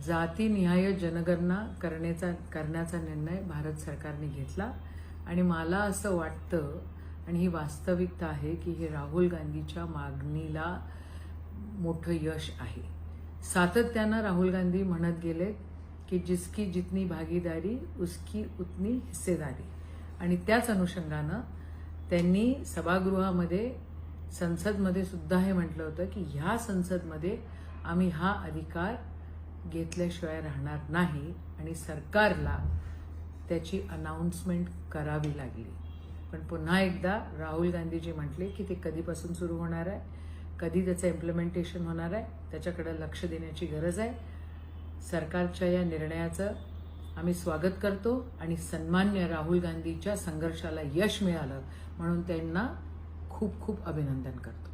जातीनिहाय जनगणना करण्याचा निर्णय भारत सरकारने घेतला आणि मला असं वाटतं आणि ही वास्तविकता आहे की हे राहुल गांधीच्या मागणीला मोठं यश आहे। सातत्यानं राहुल गांधी म्हणत गेले की जिसकी जितनी भागीदारी उसकी उतनी हिस्सेदारी, आणि त्याच अनुषंगानं त्यांनी सभागृहामध्ये संसदमध्ये सुद्धा हे म्हटलं होतं की ह्या संसदमध्ये आम्ही हा अधिकार घेतल्याशिवाय राहणार नाही आणि सरकारला त्याची अनाउन्समेंट करावी लागली। पण पुन्हा एकदा राहुल गांधीजी म्हटले की ते कधीपासून सुरू होणार आहे, कधी त्याचं इम्प्लिमेंटेशन होणार आहे, त्याच्याकडे लक्ष देण्याची गरज आहे। सरकारच्या या निर्णयाचं आम्ही स्वागत करतो आणि सन्मान्य राहुल गांधीच्या संघर्षाला यश मिळालं म्हणून त्यांना खूप खूप अभिनंदन करतो।